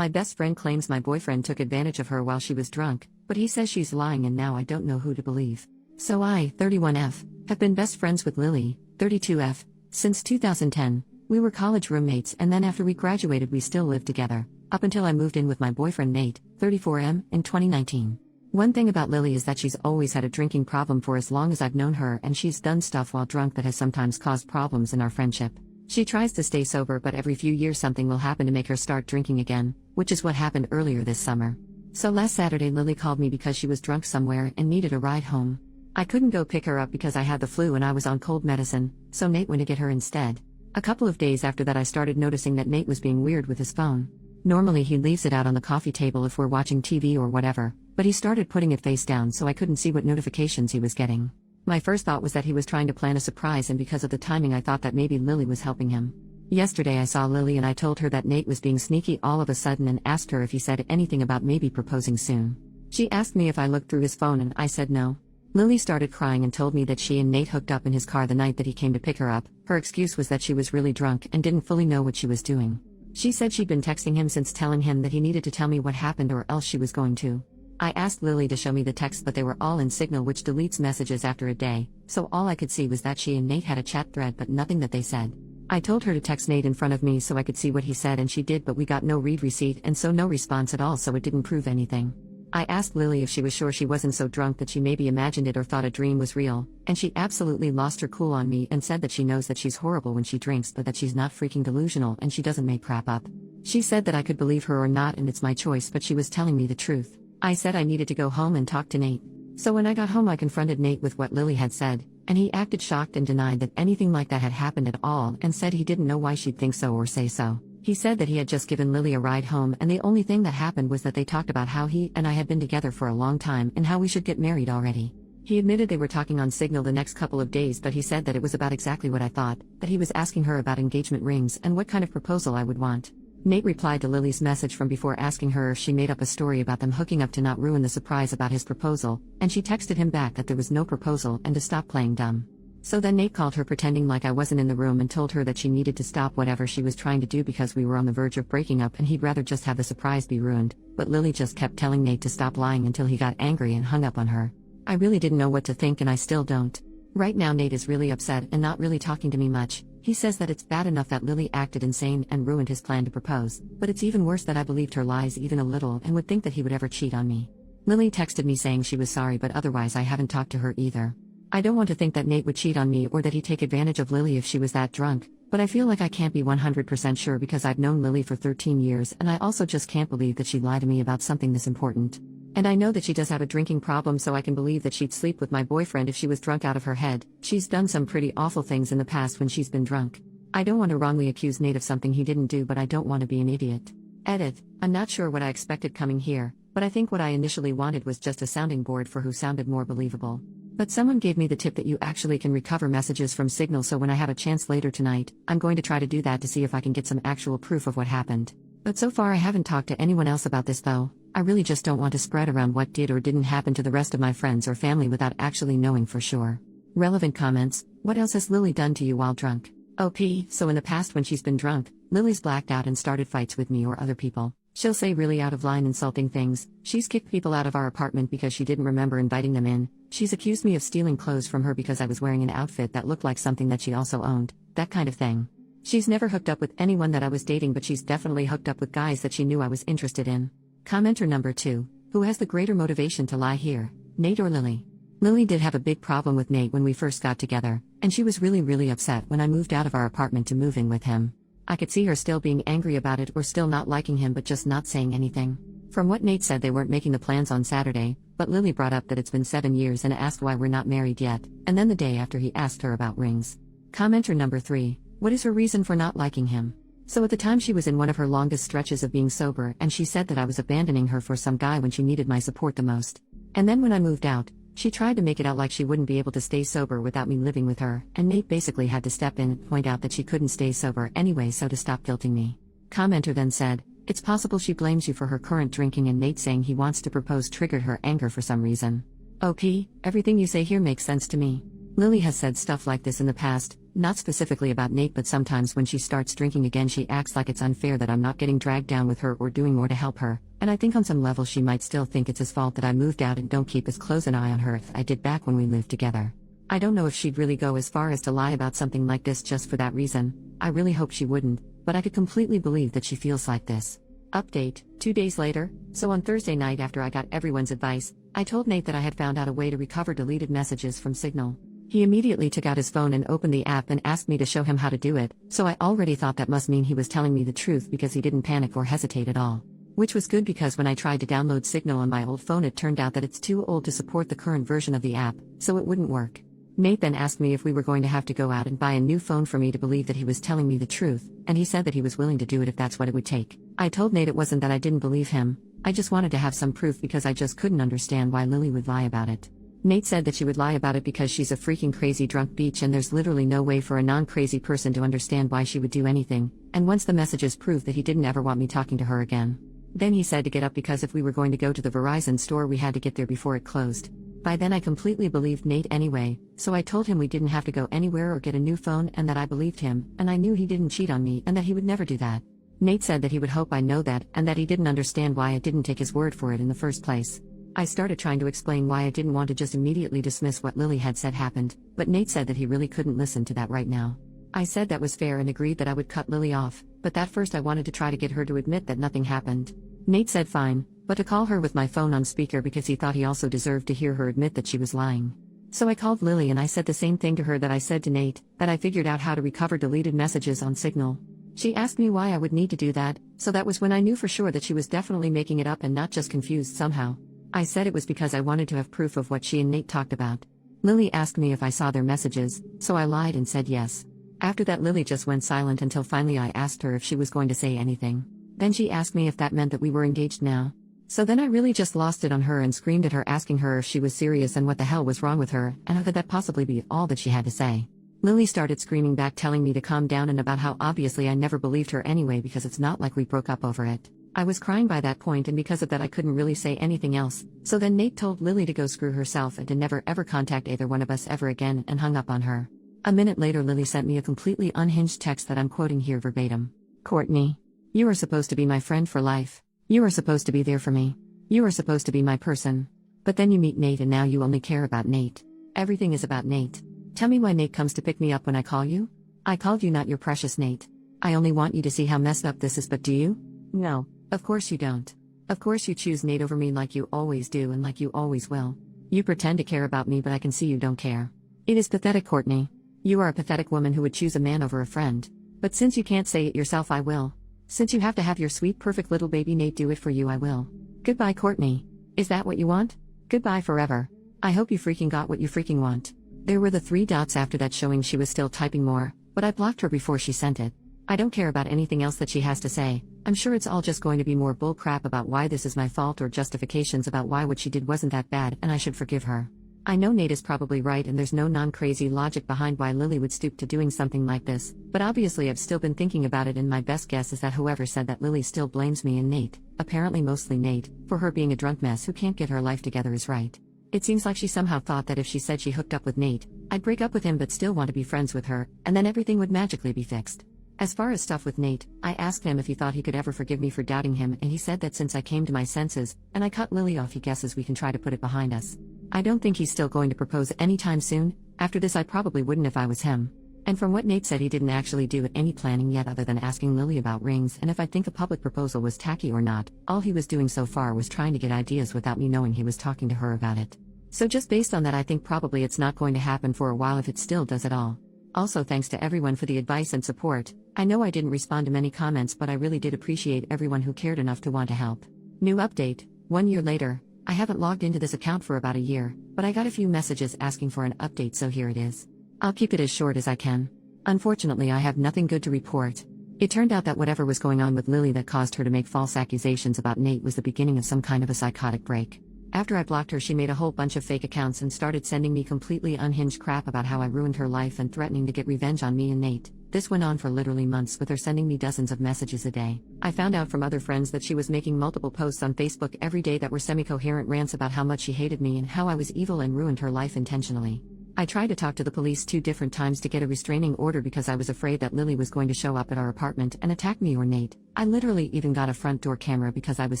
My best friend claims my boyfriend took advantage of her while she was drunk, but he says she's lying and now I don't know who to believe. So I, 31F, have been best friends with Lily, 32F, since 2010. We were college roommates and then after we graduated we still lived together, up until I moved in with my boyfriend Nate, 34M, in 2019. One thing about Lily is that she's always had a drinking problem for as long as I've known her, and she's done stuff while drunk that has sometimes caused problems in our friendship. She tries to stay sober, but every few years something will happen to make her start drinking again, which is what happened earlier this summer. So last Saturday Lily called me because she was drunk somewhere and needed a ride home. I couldn't go pick her up because I had the flu and I was on cold medicine, so Nate went to get her instead. A couple of days after that I started noticing that Nate was being weird with his phone. Normally he leaves it out on the coffee table if we're watching TV or whatever, but he started putting it face down so I couldn't see what notifications he was getting. My first thought was that he was trying to plan a surprise, and because of the timing I thought that maybe Lily was helping him. Yesterday I saw Lily and I told her that Nate was being sneaky all of a sudden and asked her if he said anything about maybe proposing soon. She asked me if I looked through his phone and I said no. Lily started crying and told me that she and Nate hooked up in his car the night that he came to pick her up. Her excuse was that she was really drunk and didn't fully know what she was doing. She said she'd been texting him since, telling him that he needed to tell me what happened or else she was going to. I asked Lily to show me the texts, but they were all in Signal, which deletes messages after a day, so all I could see was that she and Nate had a chat thread but nothing that they said. I told her to text Nate in front of me so I could see what he said, and she did, but we got no read receipt and so no response at all, so it didn't prove anything. I asked Lily if she was sure she wasn't so drunk that she maybe imagined it or thought a dream was real, and she absolutely lost her cool on me and said that she knows that she's horrible when she drinks but that she's not freaking delusional and she doesn't make crap up. She said that I could believe her or not and it's my choice, but she was telling me the truth. I said I needed to go home and talk to Nate. So when I got home I confronted Nate with what Lily had said, and he acted shocked and denied that anything like that had happened at all and said he didn't know why she'd think so or say so. He said that he had just given Lily a ride home and the only thing that happened was that they talked about how he and I had been together for a long time and how we should get married already. He admitted they were talking on Signal the next couple of days, but he said that it was about exactly what I thought, that he was asking her about engagement rings and what kind of proposal I would want. Nate replied to Lily's message from before asking her if she made up a story about them hooking up to not ruin the surprise about his proposal, and she texted him back that there was no proposal and to stop playing dumb. So then Nate called her pretending like I wasn't in the room and told her that she needed to stop whatever she was trying to do because we were on the verge of breaking up and he'd rather just have the surprise be ruined, but Lily just kept telling Nate to stop lying until he got angry and hung up on her. I really didn't know what to think and I still don't. Right now Nate is really upset and not really talking to me much. He says that it's bad enough that Lily acted insane and ruined his plan to propose, but it's even worse that I believed her lies even a little and would think that he would ever cheat on me. Lily texted me saying she was sorry, but otherwise I haven't talked to her either. I don't want to think that Nate would cheat on me or that he'd take advantage of Lily if she was that drunk, but I feel like I can't be 100% sure because I've known Lily for 13 years and I also just can't believe that she'd lie to me about something this important. And I know that she does have a drinking problem, so I can believe that she'd sleep with my boyfriend if she was drunk out of her head. She's done some pretty awful things in the past when she's been drunk. I don't want to wrongly accuse Nate of something he didn't do, but I don't want to be an idiot. Edit. I'm not sure what I expected coming here, but I think what I initially wanted was just a sounding board for who sounded more believable. But someone gave me the tip that you actually can recover messages from Signal, so when I have a chance later tonight, I'm going to try to do that to see if I can get some actual proof of what happened. But so far I haven't talked to anyone else about this though. I really just don't want to spread around what did or didn't happen to the rest of my friends or family without actually knowing for sure. Relevant comments. What else has Lily done to you while drunk? OP. So in the past when she's been drunk, Lily's blacked out and started fights with me or other people. She'll say really out of line insulting things. She's kicked people out of our apartment because she didn't remember inviting them in. She's accused me of stealing clothes from her because I was wearing an outfit that looked like something that she also owned. That kind of thing. She's never hooked up with anyone that I was dating, but she's definitely hooked up with guys that she knew I was interested in. Commenter number 2. Who has the greater motivation to lie here, Nate or Lily? Lily did have a big problem with Nate when we first got together, and she was really upset when I moved out of our apartment to move in with him. I could see her still being angry about it or still not liking him but just not saying anything. From what Nate said, they weren't making the plans on Saturday, but Lily brought up that it's been 7 years and asked why we're not married yet, and then the day after he asked her about rings. Commenter number 3. What is her reason for not liking him? So at the time she was in one of her longest stretches of being sober, and she said that I was abandoning her for some guy when she needed my support the most. And then when I moved out, she tried to make it out like she wouldn't be able to stay sober without me living with her, and Nate basically had to step in and point out that she couldn't stay sober anyway, so to stop guilting me. Commenter then said, it's possible she blames you for her current drinking, and Nate saying he wants to propose triggered her anger for some reason. OP, everything you say here makes sense to me. Lily has said stuff like this in the past, not specifically about Nate, but sometimes when she starts drinking again, she acts like it's unfair that I'm not getting dragged down with her or doing more to help her, and I think on some level she might still think it's his fault that I moved out and don't keep as close an eye on her as I did back when we lived together. I don't know if she'd really go as far as to lie about something like this just for that reason. I really hope she wouldn't, but I could completely believe that she feels like this. Update, 2 days later. So on Thursday night, after I got everyone's advice, I told Nate that I had found out a way to recover deleted messages from Signal. He immediately took out his phone and opened the app and asked me to show him how to do it, so I already thought that must mean he was telling me the truth because he didn't panic or hesitate at all. Which was good, because when I tried to download Signal on my old phone, it turned out that it's too old to support the current version of the app, so it wouldn't work. Nate then asked me if we were going to have to go out and buy a new phone for me to believe that he was telling me the truth, and he said that he was willing to do it if that's what it would take. I told Nate it wasn't that I didn't believe him, I just wanted to have some proof because I just couldn't understand why Lily would lie about it. Nate said that she would lie about it because she's a freaking crazy drunk bitch and there's literally no way for a non-crazy person to understand why she would do anything, and once the messages proved that he didn't ever want me talking to her again. Then he said to get up because if we were going to go to the Verizon store we had to get there before it closed. By then I completely believed Nate anyway, so I told him we didn't have to go anywhere or get a new phone and that I believed him, and I knew he didn't cheat on me and that he would never do that. Nate said that he would hope I know that and that he didn't understand why I didn't take his word for it in the first place. I started trying to explain why I didn't want to just immediately dismiss what Lily had said happened, but Nate said that he really couldn't listen to that right now. I said that was fair and agreed that I would cut Lily off, but that first I wanted to try to get her to admit that nothing happened. Nate said fine, but to call her with my phone on speaker because he thought he also deserved to hear her admit that she was lying. So I called Lily and I said the same thing to her that I said to Nate, that I figured out how to recover deleted messages on Signal. She asked me why I would need to do that, so that was when I knew for sure that she was definitely making it up and not just confused somehow. I said it was because I wanted to have proof of what she and Nate talked about. Lily asked me if I saw their messages, so I lied and said yes. After that Lily just went silent until finally I asked her if she was going to say anything. Then she asked me if that meant that we were engaged now. So then I really just lost it on her and screamed at her, asking her if she was serious and what the hell was wrong with her, and how could that possibly be all that she had to say. Lily started screaming back, telling me to calm down and about how obviously I never believed her anyway because it's not like we broke up over it. I was crying by that point and because of that I couldn't really say anything else, so then Nate told Lily to go screw herself and to never ever contact either one of us ever again and hung up on her. A minute later Lily sent me a completely unhinged text that I'm quoting here verbatim. "Courtney, you are supposed to be my friend for life. You are supposed to be there for me. You are supposed to be my person. But then you meet Nate and now you only care about Nate. Everything is about Nate. Tell me why Nate comes to pick me up when I call you? I called you, not your precious Nate. I only want you to see how messed up this is, but do you? No, of course you don't. Of course you choose Nate over me like you always do and like you always will. You pretend to care about me, but I can see you don't care. It is pathetic, Courtney. You are a pathetic woman who would choose a man over a friend. But since you can't say it yourself, I will. Since you have to have your sweet perfect little baby Nate do it for you, I will. Goodbye, Courtney. Is that what you want? Goodbye forever. I hope you freaking got what you freaking want." There were the 3 dots after that showing she was still typing more, but I blocked her before she sent it. I don't care about anything else that she has to say. I'm sure it's all just going to be more bull crap about why this is my fault or justifications about why what she did wasn't that bad and I should forgive her. I know Nate is probably right and there's no non-crazy logic behind why Lily would stoop to doing something like this, but obviously I've still been thinking about it and my best guess is that whoever said that Lily still blames me and Nate, apparently mostly Nate, for her being a drunk mess who can't get her life together is right. It seems like she somehow thought that if she said she hooked up with Nate, I'd break up with him but still want to be friends with her, and then everything would magically be fixed. As far as stuff with Nate, I asked him if he thought he could ever forgive me for doubting him and he said that since I came to my senses, and I cut Lily off, he guesses we can try to put it behind us. I don't think he's still going to propose anytime soon. After this I probably wouldn't if I was him. And from what Nate said, he didn't actually do any planning yet other than asking Lily about rings and if I think a public proposal was tacky or not. All he was doing so far was trying to get ideas without me knowing he was talking to her about it. So just based on that I think probably it's not going to happen for a while if it still does at all. Also thanks to everyone for the advice and support. I know I didn't respond to many comments but I really did appreciate everyone who cared enough to want to help. New update, 1 year later. I haven't logged into this account for about a year, but I got a few messages asking for an update, so here it is. I'll keep it as short as I can. Unfortunately I have nothing good to report. It turned out that whatever was going on with Lily that caused her to make false accusations about Nate was the beginning of some kind of a psychotic break. After I blocked her she made a whole bunch of fake accounts and started sending me completely unhinged crap about how I ruined her life and threatening to get revenge on me and Nate. This went on for literally months with her sending me dozens of messages a day. I found out from other friends that she was making multiple posts on Facebook every day that were semi-coherent rants about how much she hated me and how I was evil and ruined her life intentionally. I tried to talk to the police 2 different times to get a restraining order because I was afraid that Lily was going to show up at our apartment and attack me or Nate. I literally even got a front door camera because I was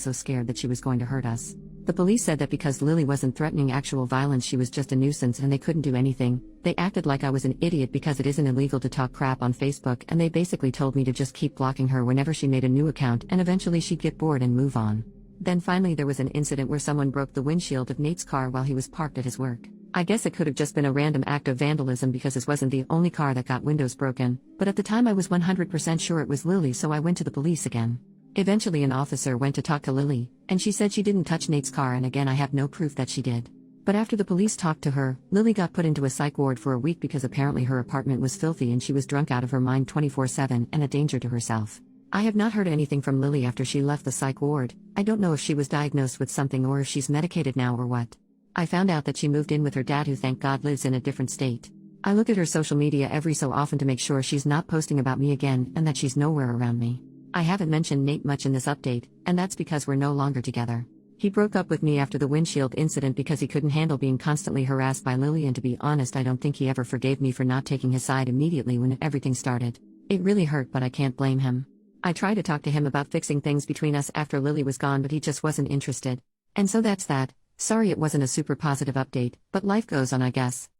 so scared that she was going to hurt us. The police said that because Lily wasn't threatening actual violence, she was just a nuisance and they couldn't do anything. They acted like I was an idiot because it isn't illegal to talk crap on Facebook, and they basically told me to just keep blocking her whenever she made a new account and eventually she'd get bored and move on. Then finally there was an incident where someone broke the windshield of Nate's car while he was parked at his work. I guess it could have just been a random act of vandalism because this wasn't the only car that got windows broken, but at the time I was 100% sure it was Lily, so I went to the police again. Eventually an officer went to talk to Lily, and she said she didn't touch Nate's car, and again I have no proof that she did. But after the police talked to her, Lily got put into a psych ward for a week because apparently her apartment was filthy and she was drunk out of her mind 24/7 and a danger to herself. I have not heard anything from Lily after she left the psych ward. I don't know if she was diagnosed with something or if she's medicated now or what. I found out that she moved in with her dad, who thank God lives in a different state. I look at her social media every so often to make sure she's not posting about me again and that she's nowhere around me. I haven't mentioned Nate much in this update, and that's because we're no longer together. He broke up with me after the windshield incident because he couldn't handle being constantly harassed by Lily, and to be honest I don't think he ever forgave me for not taking his side immediately when everything started. It really hurt, but I can't blame him. I tried to talk to him about fixing things between us after Lily was gone, but he just wasn't interested. And so that's that. Sorry it wasn't a super positive update, but life goes on, I guess.